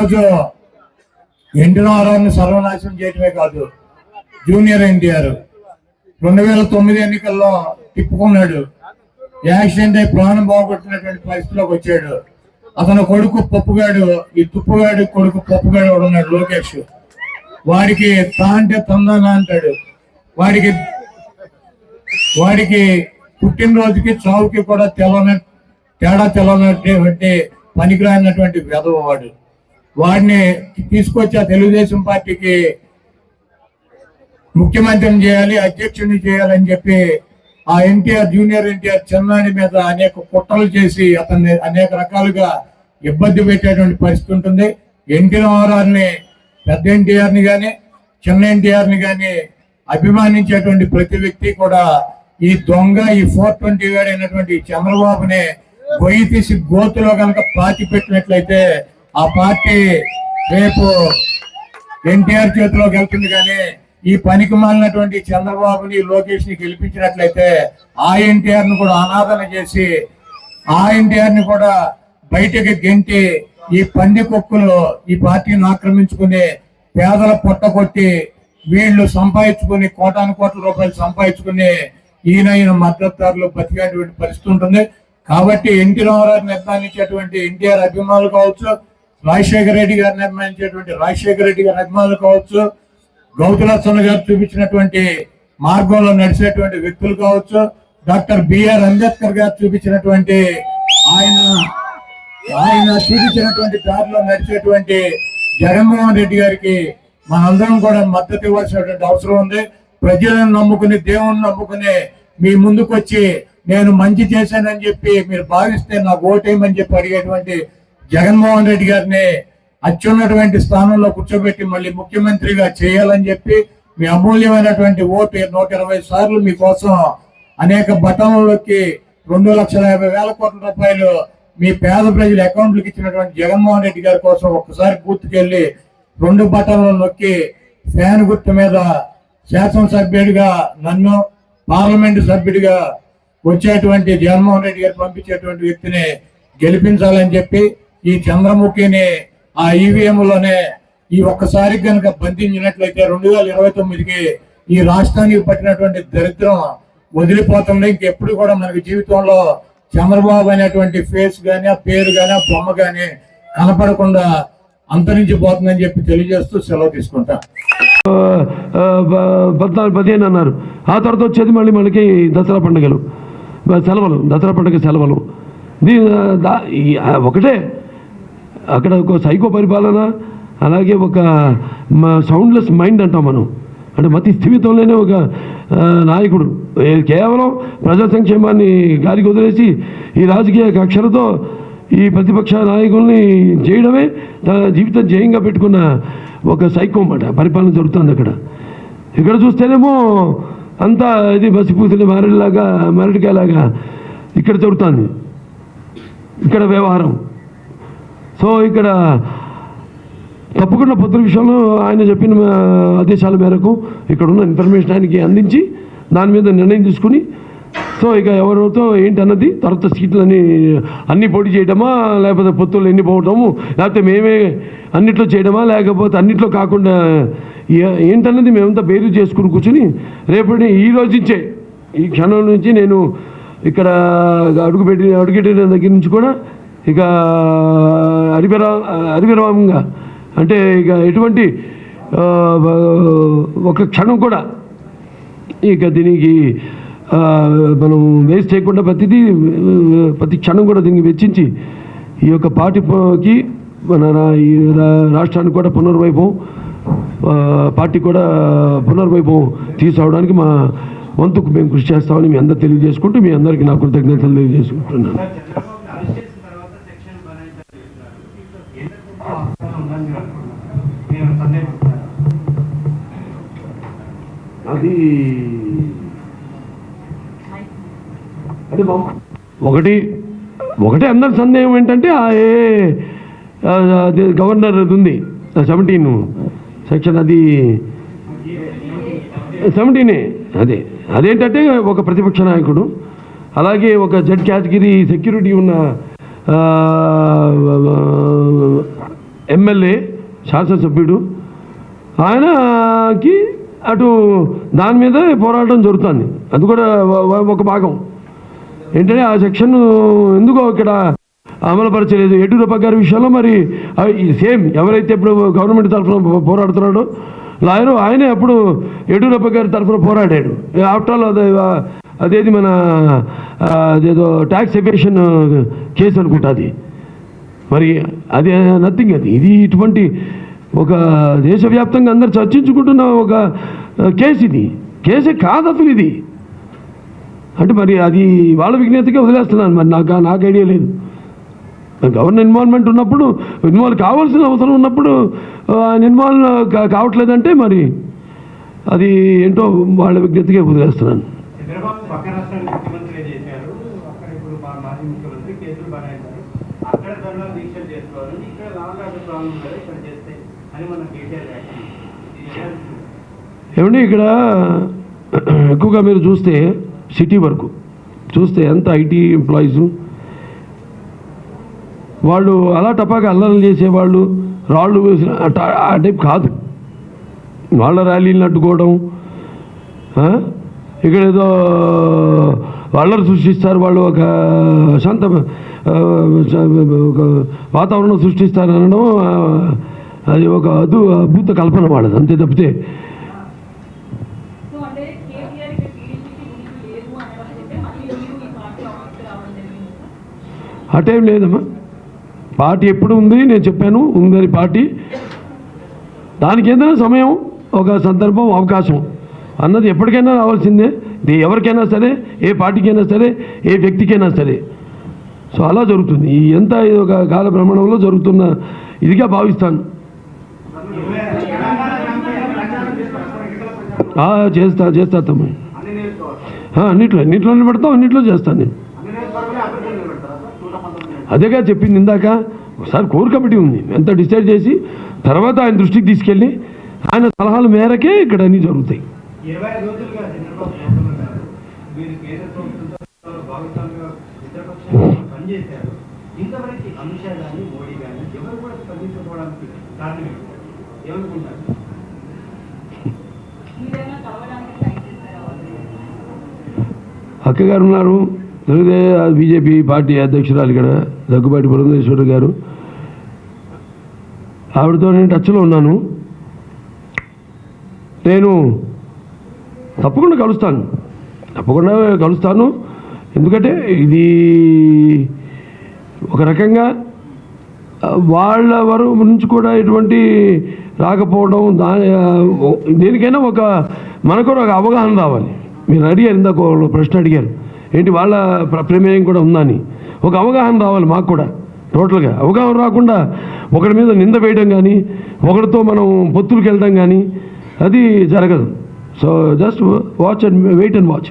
ఈరోజు ఎన్టీ రామారావుని సర్వనాశనం చేయటమే కాదు, జూనియర్ ఎన్టీఆర్ 2009 ఎన్నికల్లో తిప్పుకున్నాడు. యాక్సిడెంట్ అయి ప్రాణం బాగుపడుతున్నటువంటి పరిస్థితిలోకి వచ్చాడు. అతను కొడుకు పప్పుగాడు, ఈ తుప్పుగాడు కొడుకు పప్పుగాడు ఉన్నాడు లోకేష్. వాడికి తా అంటే తందానా అంటాడు. వాడికి పుట్టినరోజుకి చావుకి కూడా తేడా తెల్లనటువంటి పనికిరానటువంటి వెధవ వాడు. వాడిని తీసుకొచ్చి ఆ తెలుగుదేశం పార్టీకి ముఖ్యమంత్రిని చేయాలి, అధ్యక్షుడిని చేయాలని చెప్పి ఆ ఎన్టీఆర్ జూనియర్ ఎన్టీఆర్ చిన్నాని మీద అనేక కుట్రలు చేసి అతన్ని అనేక రకాలుగా ఇబ్బంది పెట్టేటువంటి పరిస్థితి ఉంటుంది. ఎన్టీ రామారావుని, పెద్ద ఎన్టీఆర్ని కానీ చిన్న ఎన్టీఆర్ని కానీ అభిమానించేటువంటి ప్రతి వ్యక్తి కూడా ఈ దొంగ, ఈ 420 గాడు అయినటువంటి చంద్రబాబుని గొయ్యి తీసి గోతులో కనుక పాతి పెట్టినట్లయితే ఆ పార్టీ రేపు ఎన్టీఆర్ చేతిలోకి వెళ్తుంది. కానీ ఈ పనికి మాలినటువంటి చంద్రబాబుని, లోకేష్ ని గెలిపించినట్లయితే ఆ ఎన్టీఆర్ ను కూడా అనాదన చేసి ఆ ఎన్టీఆర్ ని కూడా బయటకి గెంటి ఈ పంది కుక్కలు ఈ పార్టీని ఆక్రమించుకుని పేదల పొట్టగొట్టి వీళ్ళు సంపాదించుకుని కోటాను కోట్ల రూపాయలు సంపాదించుకుని ఈయన మద్దతుదారులు బతికేటువంటి పరిస్థితి ఉంటుంది. కాబట్టి ఎన్టీ రామారావు నిర్మాణించేటువంటి ఎన్టీఆర్ అభిమానులు కావచ్చు, రాజశేఖర రెడ్డి గారిని నిర్మాణించేటువంటి రాజశేఖర రెడ్డి గారి అభిమానులు కావచ్చు, గౌతులచ్చన్న గారు చూపించినటువంటి మార్గంలో నడిచేటువంటి వ్యక్తులు కావచ్చు, డాక్టర్ బిఆర్ అంబేద్కర్ గారు చూపించినటువంటి ఆయన చూపించినటువంటి దారిలో నడిచేటువంటి జగన్మోహన్ రెడ్డి గారికి మనందరం కూడా మద్దతు ఇవ్వాల్సినటువంటి అవసరం ఉంది. ప్రజలను నమ్ముకుని, దేవుణ్ణి నమ్ముకుని మీ ముందుకు వచ్చి నేను మంచి చేశానని చెప్పి మీరు భావిస్తే నాకు ఓటేయమని చెప్పి అడిగేటువంటి జగన్మోహన్ రెడ్డి గారిని అత్యున్నటువంటి స్థానంలో కూర్చోబెట్టి మళ్ళీ ముఖ్యమంత్రిగా చేయాలని చెప్పి మీ అమూల్యమైనటువంటి ఓటు 120 సార్లు మీకోసం అనేక బటన్లకి 2,50,000 కోట్ల రూపాయలు మీ పేద ప్రజల అకౌంట్లకు ఇచ్చినటువంటి జగన్మోహన్ రెడ్డి గారి కోసం ఒక్కసారి బూత్కెళ్ళి 2 బటన్లు నొక్కి ఫ్యాన్ గుర్తు మీద శాసనసభ్యుడిగా నన్ను, పార్లమెంటు సభ్యుడిగా వచ్చేటువంటి జగన్మోహన్ రెడ్డి గారు పంపించేటువంటి వ్యక్తిని గెలిపించాలని చెప్పి ఈ చంద్రముఖిని ఆ ఈవీఎంలోనే ఈ ఒక్కసారి కనుక బంధించినట్లయితే 2029కి ఈ రాష్ట్రానికి పట్టినటువంటి దరిద్రం వదిలిపోతుంది. ఇంకెప్పుడు కూడా మనకి జీవితంలో చంద్రబాబు అనేటువంటి ఫేస్ గానీ, ఆ పేరు గానీ, ఆ బొమ్మ గానీ కనపడకుండా అంతరించిపోతుందని చెప్పి తెలియజేస్తూ సెలవు తీసుకుంటా. 14-15 అన్నారు. ఆ తర్వాత వచ్చేది మళ్ళీ మనకి దసరా పండుగలు, సెలవులు, దసరా పండుగ సెలవులు. ఒకటే అక్కడ ఒక సైకో పరిపాలన, అలాగే ఒక సౌండ్లెస్ మైండ్ అంటాం మనం. అంటే మతి స్థిమితంలోనే ఒక నాయకుడు కేవలం ప్రజా సంక్షేమాన్ని గాలికి వదిలేసి ఈ రాజకీయ కక్షలతో ఈ ప్రతిపక్ష నాయకుల్ని చేయడమే తన జీవితం జయంగా పెట్టుకున్న ఒక సైకో మాట పరిపాలన జరుగుతుంది అక్కడ. ఇక్కడ చూస్తేనేమో అంతా ఇది బసిపూసిన మారడికాయలాగా ఇక్కడ జరుగుతుంది ఇక్కడ వ్యవహారం. సో ఇక్కడ తప్పకుండా పొద్దున విషయంలో ఆయన చెప్పిన ఆదేశాల మేరకు ఇక్కడ ఉన్న ఇన్ఫర్మేషన్ ఆయనకి అందించి దాని మీద నిర్ణయం తీసుకుని, సో ఇక ఎవరితో ఏంటి అన్నది తర్వాత సీట్లని అన్నీ పోటీ చేయడమా, లేకపోతే పొత్తులు ఎన్ని పోవటము, లేకపోతే మేమే అన్నిట్లో చేయడమా, లేకపోతే అన్నిట్లో కాకుండా ఏంటన్నది మేమంతా బేరు చేసుకుని కూర్చుని రేపటి ఈ రోజు నుంచే, ఈ క్షణం నుంచి నేను ఇక్కడ అడుగుపెట్టిన దగ్గర నుంచి కూడా ఇక అరివిరామంగా, అంటే ఇక ఎటువంటి ఒక క్షణం కూడా ఇక దీనికి మనం వేస్ట్ చేయకుండా ప్రతి క్షణం కూడా దీనికి వెచ్చించి ఈ యొక్క పార్టీకి మన ఈ రాష్ట్రానికి కూడా పునర్వైభవం, పార్టీ కూడా పునర్వైభవం తీసుకురావడానికి మా వంతుకు మేము కృషి చేస్తామని మీ అందరూ తెలియజేసుకుంటూ మీ అందరికీ నా కృతజ్ఞతలు తెలియజేసుకుంటున్నాను. అది ఒకటే అందరి సందేహం ఏంటంటే గవర్నర్ ఉంది 17 సెక్షన్, అది 17 అదేంటంటే ఒక ప్రతిపక్ష నాయకుడు, అలాగే ఒక జెడ్ కేటగిరీ సెక్యూరిటీ ఉన్న ఎమ్మెల్యే శాసనసభ్యుడు, ఆయనకి అటు దాని మీదే పోరాటం జరుగుతుంది. అది కూడా ఒక భాగం ఏంటంటే ఆ సెక్షన్ ఎందుకో ఇక్కడ అమలుపరచలేదు. యడ్యూరప్ప గారి విషయంలో మరి సేమ్ ఎవరైతే ఇప్పుడు గవర్నమెంట్ తరఫున పోరాడుతున్నాడో లాయరు ఆయనే అప్పుడు యడ్యూరప్ప గారి తరఫున పోరాడాడు. ఆఫ్టర్ ఆల్ అదేది మన అదేదో ట్యాక్స్ ఎవేషన్ కేసు అనుకుంటుంది. మరి అది నథింగ్. ఇది ఇటువంటి ఒక దేశవ్యాప్తంగా అందరు చర్చించుకుంటున్న ఒక కేసు. ఇది కేసే కాదు అసలు ఇది. అంటే మరి అది వాళ్ళ విజ్ఞతకే వదిలేస్తున్నాను. మరి నాకు ఐడియా లేదు. గవర్నర్ ఇన్వాల్వ్మెంట్ ఉన్నప్పుడు, ఇన్వాల్వ్ కావాల్సిన అవసరం ఉన్నప్పుడు ఆయన ఇన్వాల్వ్ కావట్లేదంటే మరి అది ఏంటో వాళ్ళ విజ్ఞతకే వదిలేస్తున్నాను. ఏమండి ఇక్కడ ఎక్కువగా మీరు చూస్తే సిటీ వరకు చూస్తే ఎంత ఐటీ ఎంప్లాయీసు వాళ్ళు అలా టపాగా అల్లర్లు చేసేవాళ్ళు, రాళ్ళు వేసిన ఆ టైప్ కాదు. వాళ్ళ ర్యాలీలను అడ్డుకోవడం, ఇక్కడ ఏదో అల్లరి సృష్టిస్తారు, వాళ్ళు ఒక శాంత ఒక వాతావరణం సృష్టిస్తారనడం అది ఒక అద్భుత కల్పన వాళ్ళది, అంతే తప్పితే. ఆ టైం లేదమ్మా. పార్టీ ఎప్పుడు ఉంది, నేను చెప్పాను ఉందని పార్టీ. దానికి ఏదైనా సమయం, ఒక సందర్భం, అవకాశం అన్నది ఎప్పటికైనా రావాల్సిందే. ఇది ఎవరికైనా సరే, ఏ పార్టీకైనా సరే, ఏ వ్యక్తికైనా సరే. సో అలా జరుగుతుంది. ఎంత ఇది ఒక కాల భ్రమణంలో జరుగుతున్న ఇదిగా భావిస్తాను. చేస్తా తమ్ముడు. అన్నిట్లోనే పెడతాం, అన్నింటిలో చేస్తాను నేను. అదేగా చెప్పింది ఇందాక. ఒకసారి కోర్ కమిటీ ఉంది, ఎంత డిసైడ్ చేసి తర్వాత ఆయన దృష్టికి తీసుకెళ్ళి ఆయన సలహాల మేరకే ఇక్కడ అన్నీ జరుగుతాయి. అక్కగారు ఉన్నారు, బీజేపీ పార్టీ అధ్యక్షురాలు ఇక్కడ దగ్గుబాటి పురంధేశ్వరి గారు, ఆవిడతో నేను టచ్లో ఉన్నాను. నేను తప్పకుండా కలుస్తాను. ఎందుకంటే ఇది ఒక రకంగా వాళ్ళ వరకు నుంచి కూడా ఎటువంటి రాకపోవడం, దేనికైనా ఒక మనకు ఒక అవగాహన రావాలి. మీరు అడిగారు ఇందాక ప్రశ్న అడిగారు, ఏంటి వాళ్ళ ప్రమేయం కూడా ఉందని. ఒక అవగాహన రావాలి మాకు కూడా. టోటల్గా అవగాహన రాకుండా ఒకరి మీద నింద వేయడం కానీ, ఒకరితో మనం పొత్తులకు వెళ్ళడం కానీ అది జరగదు. So just watch and wait and watch.